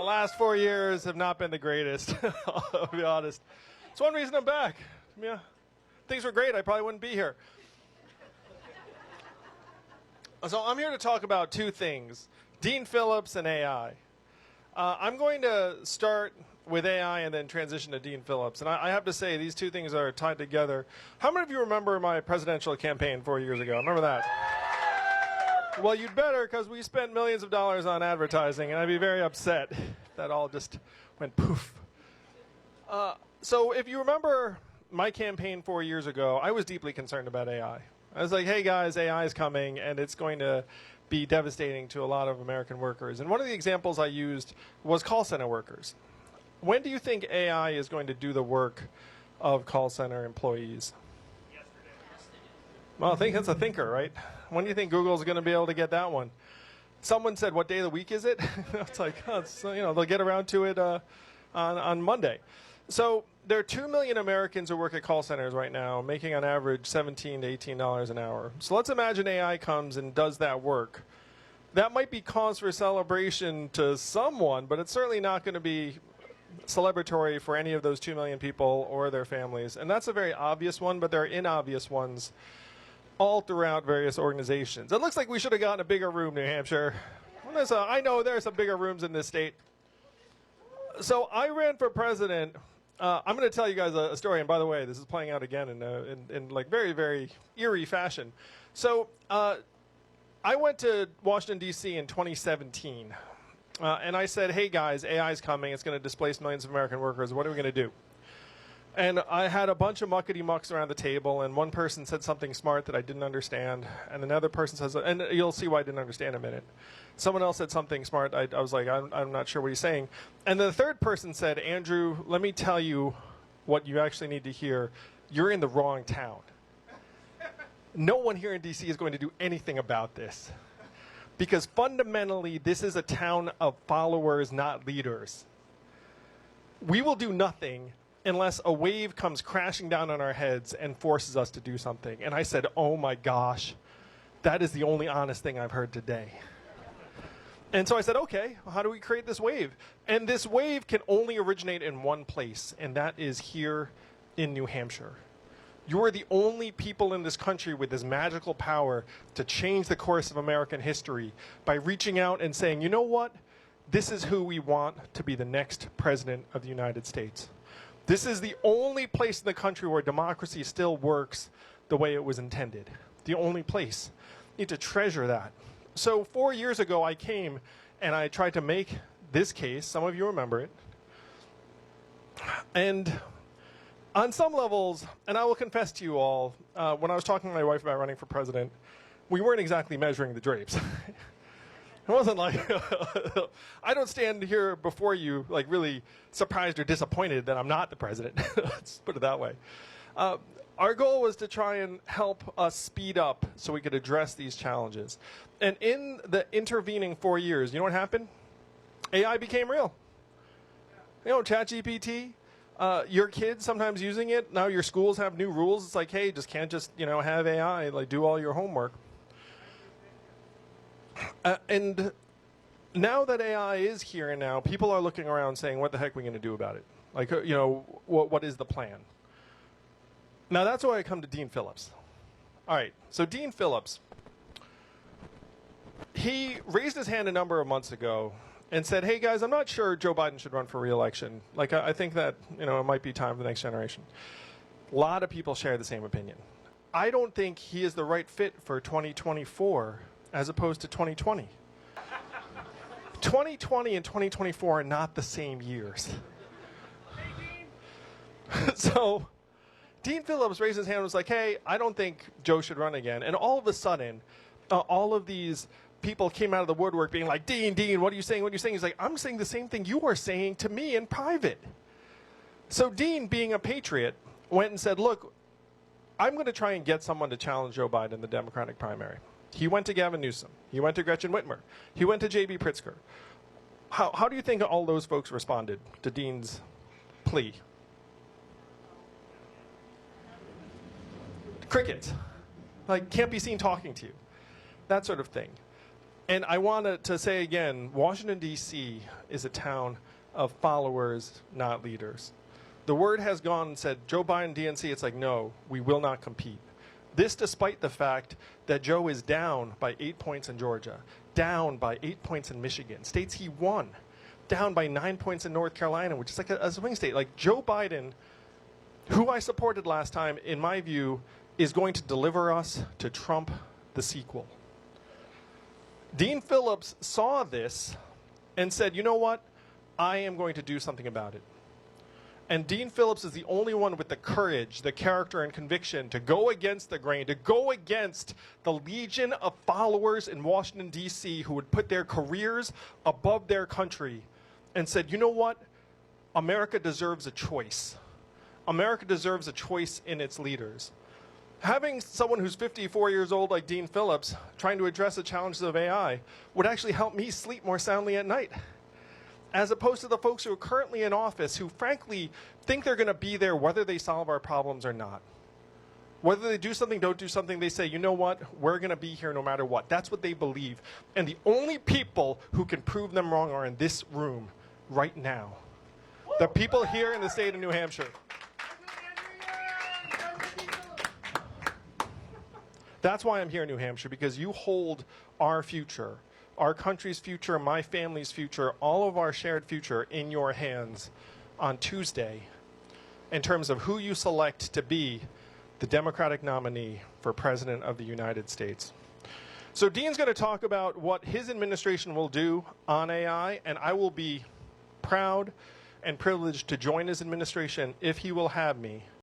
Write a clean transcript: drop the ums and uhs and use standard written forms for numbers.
last 4 years have not been the greatest, I'll be honest. It's one reason I'm back. Yeah, things were great, I probably wouldn't be here. So I'm here to talk about two things, Dean Phillips and AI. I'm going to start with AI and then transition to Dean Phillips. And I have to say, these two things are tied together. How many of you remember my presidential campaign 4 years ago? Remember that? Well, you'd better, because we spent millions of dollars on advertising, and I'd be very upset if that all just went poof. So if you remember my campaign 4 years ago, I was deeply concerned about AI. I was like, hey guys, AI is coming, and it's going to be devastating to a lot of American workers. And one of the examples I used was call center workers. When do you think AI is going to do the work of call center employees? Well, I think that's a thinker, right? When do you think Google's going to be able to get that one? Someone said, what day of the week is it? It's like, they'll get around to it on Monday. So there are 2 million Americans who work at call centers right now, making on average $17 to $18 an hour. So let's imagine AI comes and does that work. That might be cause for celebration to someone, but it's certainly not going to be celebratory for any of those 2 million people or their families. And that's a very obvious one, but there are inobvious ones all throughout various organizations. It looks like we should have gotten a bigger room, New Hampshire. I know there are some bigger rooms in this state. So I ran for president. I'm going to tell you guys a story, and by the way, this is playing out again in like very, very eerie fashion. So I went to Washington, D.C. in 2017, and I said, hey guys, AI is coming. It's going to displace millions of American workers. What are we going to do? And I had a bunch of muckety-mucks around the table, and one person said something smart that I didn't understand, and another person says, and you'll see why I didn't understand in a minute. Someone else said something smart. I was like, I'm not sure what he's saying. And the third person said, Andrew, let me tell you what you actually need to hear. You're in the wrong town. No one here in D.C. is going to do anything about this. Because fundamentally, this is a town of followers, not leaders. We will do nothing unless a wave comes crashing down on our heads and forces us to do something. And I said, oh my gosh, that is the only honest thing I've heard today. And so I said, okay, well, how do we create this wave? And this wave can only originate in one place, and that is here in New Hampshire. You are the only people in this country with this magical power to change the course of American history by reaching out and saying, you know what? This is who we want to be the next president of the United States. This is the only place in the country where democracy still works the way it was intended. The only place. You need to treasure that. So 4 years ago, I came and I tried to make this case. Some of you remember it. And on some levels, and I will confess to you all, when I was talking to my wife about running for president, we weren't exactly measuring the drapes. It wasn't like, I don't stand here before you like really surprised or disappointed that I'm not the president. Let's put it that way. Our goal was to try and help us speed up so we could address these challenges. And in the intervening 4 years, you know what happened? AI became real. You know, ChatGPT, your kids sometimes using it. Now your schools have new rules. It's like, hey, can't just have AI like do all your homework. And now that AI is here and now, people are looking around saying, what the heck are we going to do about it? Like, what is the plan? Now, that's why I come to Dean Phillips. All right, so Dean Phillips, he raised his hand a number of months ago and said, hey, guys, I'm not sure Joe Biden should run for re-election. Like, I think that, it might be time for the next generation. A lot of people share the same opinion. I don't think he is the right fit for 2024 as opposed to 2020. 2020 and 2024 are not the same years. So Dean Phillips raised his hand and was like, hey, I don't think Joe should run again. And all of a sudden, all of these people came out of the woodwork being like, Dean, what are you saying? What are you saying? He's like, I'm saying the same thing you are saying to me in private. So Dean, being a patriot, went and said, look, I'm going to try and get someone to challenge Joe Biden in the Democratic primary. He went to Gavin Newsom. He went to Gretchen Whitmer. He went to J.B. Pritzker. How do you think all those folks responded to Dean's plea? Crickets. Like, can't be seen talking to you. That sort of thing. And I want to say again, Washington, D.C. is a town of followers, not leaders. The word has gone and said, Joe Biden, DNC, it's like, no, we will not compete. This despite the fact that Joe is down by 8 points in Georgia, down by 8 points in Michigan, states he won, down by 9 points in North Carolina, which is like a swing state. Like Joe Biden, who I supported last time, in my view, is going to deliver us to Trump, the sequel. Dean Phillips saw this and said, you know what? I am going to do something about it. And Dean Phillips is the only one with the courage, the character, and conviction to go against the grain, to go against the legion of followers in Washington, D.C. who would put their careers above their country and said, you know what? America deserves a choice. America deserves a choice in its leaders. Having someone who's 54 years old like Dean Phillips trying to address the challenges of AI would actually help me sleep more soundly at night, as opposed to the folks who are currently in office who frankly think they're going to be there whether they solve our problems or not. Whether they do something, don't do something, they say, you know what, we're going to be here no matter what. That's what they believe. And the only people who can prove them wrong are in this room right now. The people here in the state of New Hampshire. That's why I'm here in New Hampshire, because you hold our future, our country's future, my family's future, all of our shared future in your hands on Tuesday in terms of who you select to be the Democratic nominee for President of the United States. So Dean's going to talk about what his administration will do on AI, and I will be proud and privileged to join his administration if he will have me